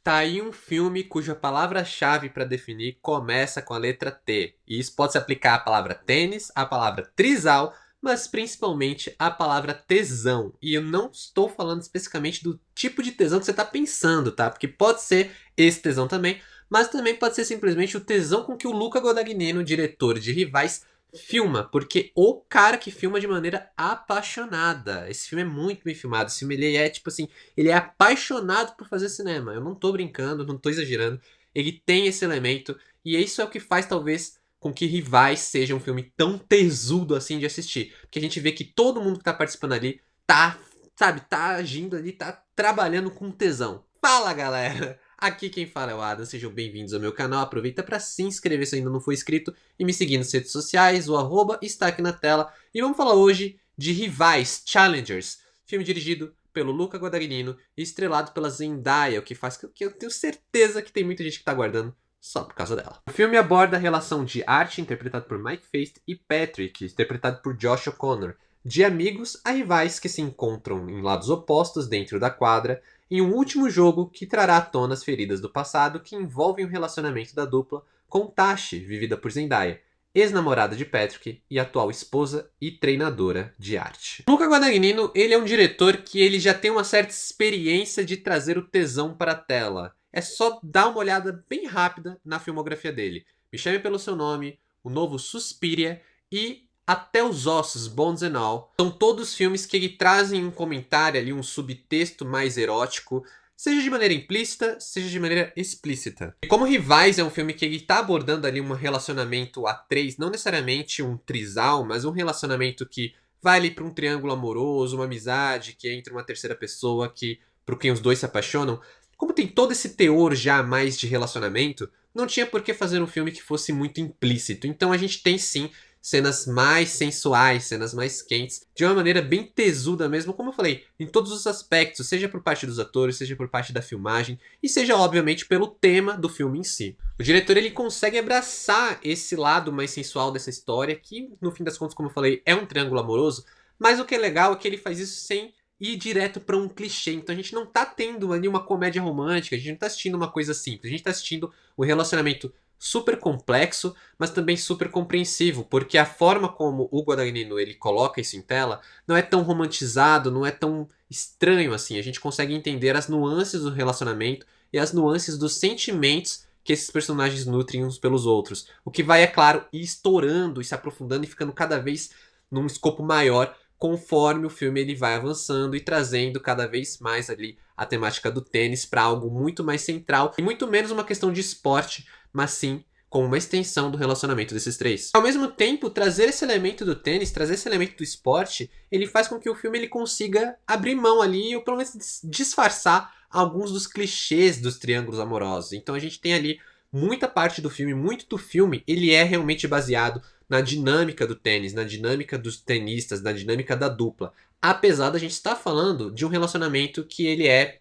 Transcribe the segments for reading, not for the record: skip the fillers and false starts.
Tá aí um filme cuja palavra-chave para definir começa com a letra T. E isso pode se aplicar à palavra tênis, à palavra trisal, mas principalmente à palavra tesão. E eu não estou falando especificamente do tipo de tesão que você está pensando, tá? Porque pode ser esse tesão também, mas também pode ser simplesmente o tesão com que o Luca Guadagnino, diretor de Rivais, filma, porque o cara que filma de maneira apaixonada. Esse filme é muito bem filmado. Esse filme ele é tipo assim, ele é apaixonado por fazer cinema. Eu não tô brincando, não tô exagerando. Ele tem esse elemento e isso é o que faz talvez com que Rivais seja um filme tão tesudo assim de assistir, porque a gente vê que todo mundo que tá participando ali tá, sabe, tá agindo ali, tá trabalhando com tesão. Fala, galera! Aqui quem fala é o Adam, sejam bem-vindos ao meu canal. Aproveita para se inscrever se ainda não for inscrito e me seguir nas redes sociais, o arroba está aqui na tela. E vamos falar hoje de Rivais, Challengers, filme dirigido pelo Luca Guadagnino e estrelado pela Zendaya, o que faz com que eu tenho certeza que tem muita gente que tá aguardando só por causa dela. O filme aborda a relação de Art, interpretado por Mike Faist, e Patrick, interpretado por Josh O'Connor, de amigos a rivais que se encontram em lados opostos dentro da quadra, em um último jogo que trará à tona as feridas do passado que envolvem o relacionamento da dupla com Tashi, vivida por Zendaya, ex-namorada de Patrick e atual esposa e treinadora de arte. Luca Guadagnino, ele é um diretor que ele já tem uma certa experiência de trazer o tesão para a tela. É só dar uma olhada bem rápida na filmografia dele. Me Chame Pelo Seu Nome, o novo Suspiria e Até os Ossos, Bones and All. São todos filmes que ele trazem um comentário ali, um subtexto mais erótico, seja de maneira implícita, seja de maneira explícita. E como Rivais é um filme que ele tá abordando ali um relacionamento a três, não necessariamente um trisal, mas um relacionamento que vai ali para um triângulo amoroso, uma amizade que entra uma terceira pessoa que por quem os dois se apaixonam. Como tem todo esse teor já mais de relacionamento, não tinha por que fazer um filme que fosse muito implícito. Então a gente tem sim cenas mais sensuais, cenas mais quentes, de uma maneira bem tesuda mesmo, como eu falei, em todos os aspectos, seja por parte dos atores, seja por parte da filmagem, e seja obviamente pelo tema do filme em si. O diretor ele consegue abraçar esse lado mais sensual dessa história, que no fim das contas, como eu falei, é um triângulo amoroso, mas o que é legal é que ele faz isso sem ir direto para um clichê. Então a gente não tá tendo ali uma comédia romântica, a gente não tá assistindo uma coisa simples, a gente tá assistindo um relacionamento super complexo, mas também super compreensivo, porque a forma como o Guadagnino ele coloca isso em tela não é tão romantizado, não é tão estranho assim. A gente consegue entender as nuances do relacionamento e as nuances dos sentimentos que esses personagens nutrem uns pelos outros. O que vai, é claro, ir estourando e se aprofundando e ficando cada vez num escopo maior conforme o filme ele vai avançando e trazendo cada vez mais ali a temática do tênis para algo muito mais central e muito menos uma questão de esporte, mas sim como uma extensão do relacionamento desses três. Ao mesmo tempo, trazer esse elemento do tênis, trazer esse elemento do esporte, ele faz com que o filme ele consiga abrir mão ali, ou pelo menos disfarçar alguns dos clichês dos triângulos amorosos. Então a gente tem ali muita parte do filme, muito do filme, ele é realmente baseado na dinâmica do tênis, na dinâmica dos tenistas, na dinâmica da dupla. Apesar da gente estar falando de um relacionamento que ele é,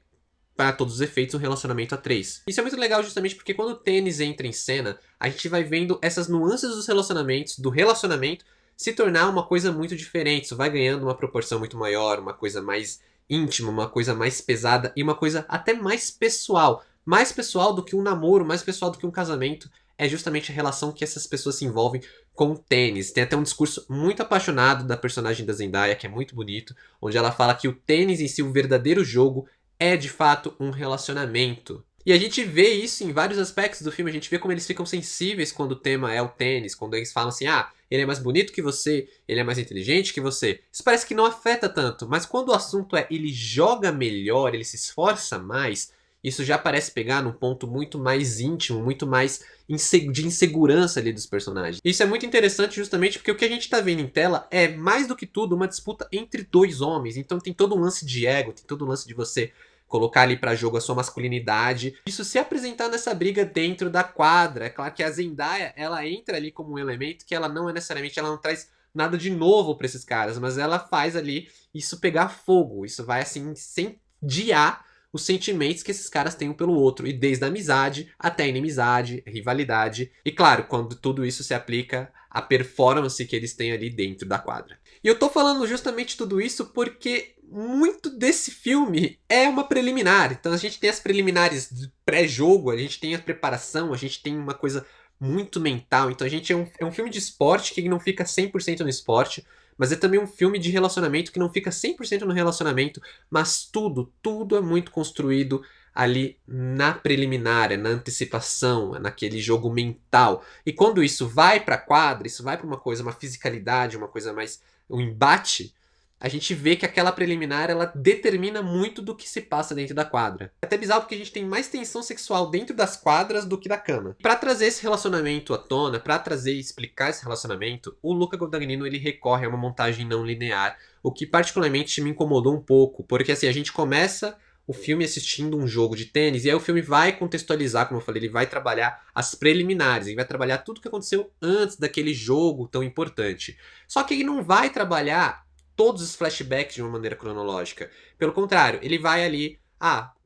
para todos os efeitos, um relacionamento a três. Isso é muito legal justamente porque quando o tênis entra em cena, a gente vai vendo essas nuances dos relacionamentos, do relacionamento, se tornar uma coisa muito diferente. Isso vai ganhando uma proporção muito maior, uma coisa mais íntima, uma coisa mais pesada e uma coisa até mais pessoal. Mais pessoal do que um namoro, mais pessoal do que um casamento. É justamente a relação que essas pessoas se envolvem com o tênis. Tem até um discurso muito apaixonado da personagem da Zendaya, que é muito bonito, onde ela fala que o tênis em si, o verdadeiro jogo, é de fato um relacionamento. E a gente vê isso em vários aspectos do filme, a gente vê como eles ficam sensíveis quando o tema é o tênis, quando eles falam assim, ah, ele é mais bonito que você, ele é mais inteligente que você. Isso parece que não afeta tanto, mas quando o assunto é ele joga melhor, ele se esforça mais, isso já parece pegar num ponto muito mais íntimo, muito mais de insegurança ali dos personagens. Isso é muito interessante justamente porque o que a gente tá vendo em tela é, mais do que tudo, uma disputa entre dois homens. Então tem todo um lance de ego, tem todo um lance de você colocar ali pra jogo a sua masculinidade. Isso se apresentar nessa briga dentro da quadra. É claro que a Zendaya, ela entra ali como um elemento que ela não é necessariamente, ela não traz nada de novo pra esses caras, mas ela faz ali isso pegar fogo. Isso vai assim incendiar os sentimentos que esses caras têm um pelo outro, e desde a amizade até a inimizade, rivalidade, e claro, quando tudo isso se aplica à performance que eles têm ali dentro da quadra. E eu tô falando justamente tudo isso porque muito desse filme é uma preliminar. Então a gente tem as preliminares de pré-jogo, a gente tem a preparação, a gente tem uma coisa muito mental. Então a gente é um filme de esporte que não fica 100% no esporte, mas é também um filme de relacionamento que não fica 100% no relacionamento, mas tudo é muito construído ali na preliminar, na antecipação, naquele jogo mental. E quando isso vai pra quadra, isso vai pra uma coisa, uma fisicalidade, uma coisa mais um embate, a gente vê que aquela preliminar ela determina muito do que se passa dentro da quadra. É até bizarro porque a gente tem mais tensão sexual dentro das quadras do que da cama. Para trazer esse relacionamento à tona, para trazer e explicar esse relacionamento, o Luca Guadagnino ele recorre a uma montagem não linear, o que particularmente me incomodou um pouco, porque assim, a gente começa o filme assistindo um jogo de tênis, e aí o filme vai contextualizar, como eu falei, ele vai trabalhar as preliminares, ele vai trabalhar tudo o que aconteceu antes daquele jogo tão importante. Só que ele não vai trabalhar todos os flashbacks de uma maneira cronológica. Pelo contrário, ele vai ali,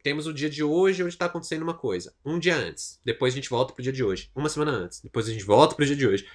temos o dia de hoje onde está acontecendo uma coisa. Um dia antes. Depois a gente volta pro dia de hoje. Uma semana antes. Depois a gente volta pro dia de hoje.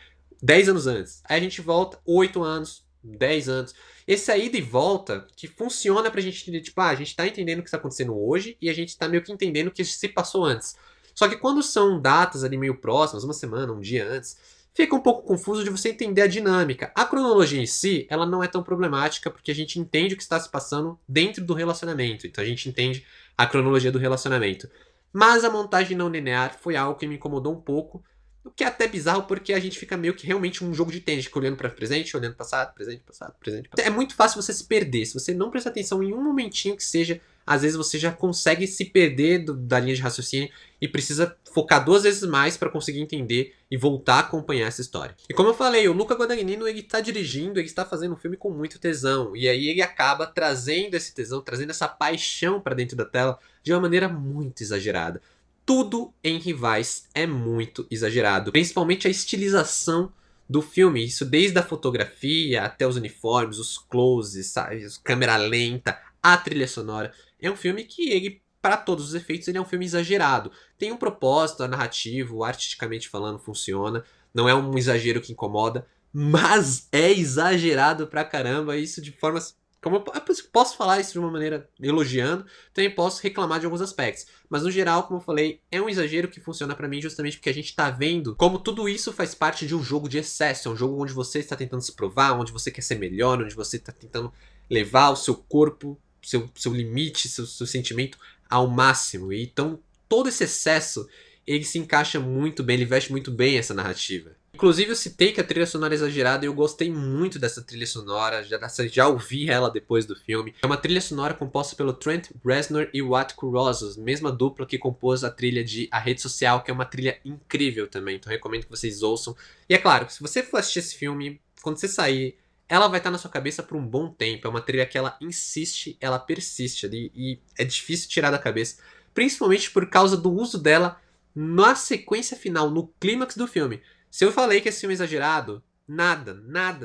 10 anos antes. Aí a gente volta 8 anos, 10 anos. Essa ida e volta que funciona pra gente entender, tipo, a gente tá entendendo o que está acontecendo hoje e a gente tá meio que entendendo o que se passou antes. Só que quando são datas ali meio próximas, uma semana, um dia antes, fica um pouco confuso de você entender a dinâmica. A cronologia em si, ela não é tão problemática porque a gente entende o que está se passando dentro do relacionamento. Então a gente entende a cronologia do relacionamento. Mas a montagem não linear foi algo que me incomodou um pouco, o que é até bizarro porque a gente fica meio que realmente um jogo de tênis, fica olhando para presente, olhando passado, presente, passado, presente, passado. É muito fácil você se perder. Se você não prestar atenção em um momentinho que seja, às vezes você já consegue se perder da linha de raciocínio e precisa focar 2 vezes mais para conseguir entender e voltar a acompanhar essa história. E como eu falei, o Luca Guadagnino ele tá dirigindo, ele está fazendo um filme com muito tesão, e aí ele acaba trazendo esse tesão, trazendo essa paixão para dentro da tela de uma maneira muito exagerada. Tudo em Rivais é muito exagerado, principalmente a estilização do filme, isso desde a fotografia até os uniformes, os closes, sabe, câmera lenta, a trilha sonora. É um filme que ele, para todos os efeitos, ele é um filme exagerado. Tem um propósito narrativo, artisticamente falando, funciona. Não é um exagero que incomoda, mas é exagerado pra caramba, isso de formas. Como eu posso falar isso de uma maneira elogiando, também posso reclamar de alguns aspectos. Mas no geral, como eu falei, é um exagero que funciona pra mim justamente porque a gente tá vendo como tudo isso faz parte de um jogo de excesso. É um jogo onde você está tentando se provar, onde você quer ser melhor, onde você está tentando levar o seu corpo, seu limite, seu sentimento ao máximo. E então todo esse excesso ele se encaixa muito bem, ele veste muito bem essa narrativa. Inclusive eu citei que a trilha sonora é exagerada e eu gostei muito dessa trilha sonora, já ouvi ela depois do filme. É uma trilha sonora composta pelo Trent Reznor e Watko Rosas, mesma dupla que compôs a trilha de A Rede Social, que é uma trilha incrível também, então recomendo que vocês ouçam. E é claro, se você for assistir esse filme, quando você sair, ela vai estar na sua cabeça por um bom tempo. É uma trilha que ela insiste, ela persiste ali e é difícil tirar da cabeça, principalmente por causa do uso dela na sequência final, no clímax do filme. Se eu falei que esse filme é exagerado, nada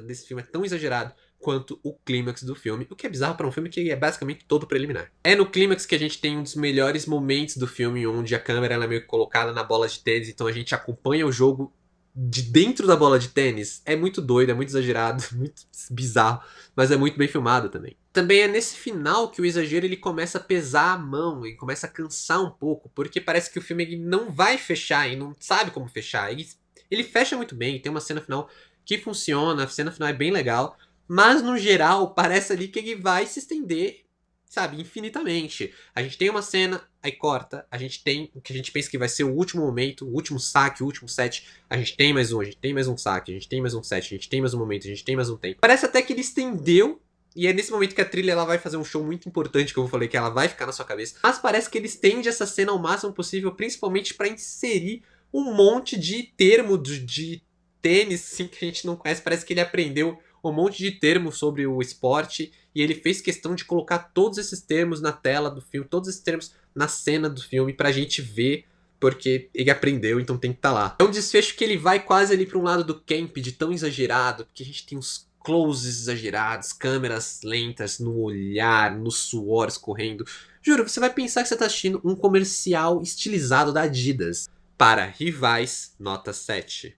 desse filme é tão exagerado quanto o clímax do filme, o que é bizarro para um filme que é basicamente todo preliminar. É no clímax que a gente tem um dos melhores momentos do filme, onde a câmera ela é meio que colocada na bola de tênis, então a gente acompanha o jogo de dentro da bola de tênis. É muito doido, é muito exagerado, muito bizarro, mas é muito bem filmado também. Também é nesse final que o exagero ele começa a pesar a mão e começa a cansar um pouco, porque parece que o filme ele não vai fechar e não sabe como fechar. Ele fecha muito bem, tem uma cena final que funciona, a cena final é bem legal, mas no geral parece ali que ele vai se estender, sabe, infinitamente. A gente tem uma cena, aí corta, a gente tem o que a gente pensa que vai ser o último momento, o último saque, o último set, a gente tem mais um, a gente tem mais um saque, a gente tem mais um set, a gente tem mais um momento, a gente tem mais um tempo. Parece até que ele estendeu, e é nesse momento que a trilha ela vai fazer um show muito importante, que eu falei que ela vai ficar na sua cabeça, mas parece que ele estende essa cena ao máximo possível, principalmente para inserir um monte de termo de tênis assim, que a gente não conhece. Parece que ele aprendeu um monte de termos sobre o esporte e ele fez questão de colocar todos esses termos na tela do filme, todos esses termos na cena do filme pra gente ver, porque ele aprendeu, então tem que estar lá. É um desfecho que ele vai quase ali pra um lado do camp, de tão exagerado, porque a gente tem uns closes exagerados, câmeras lentas no olhar, no suor escorrendo. Juro, você vai pensar que você tá assistindo um comercial estilizado da Adidas. Para Rivais, nota 7.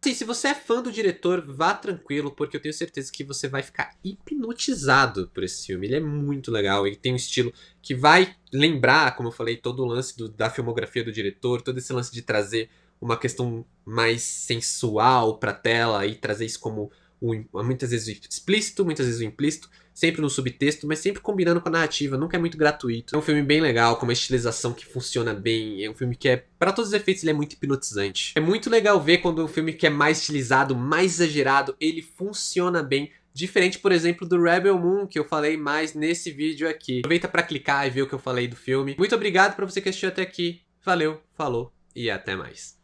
Sim, se você é fã do diretor, vá tranquilo, porque eu tenho certeza que você vai ficar hipnotizado por esse filme. Ele é muito legal, ele tem um estilo que vai lembrar, como eu falei, todo o lance da filmografia do diretor, todo esse lance de trazer uma questão mais sensual pra tela e trazer isso como muitas vezes o explícito, muitas vezes o implícito, sempre no subtexto, mas sempre combinando com a narrativa, nunca é muito gratuito. É um filme bem legal, com uma estilização que funciona bem, é um filme que para todos os efeitos, ele é muito hipnotizante. É muito legal ver quando um filme que é mais estilizado, mais exagerado, ele funciona bem. Diferente, por exemplo, do Rebel Moon, que eu falei mais nesse vídeo aqui. Aproveita para clicar e ver o que eu falei do filme. Muito obrigado para você que assistiu até aqui. Valeu, falou e até mais.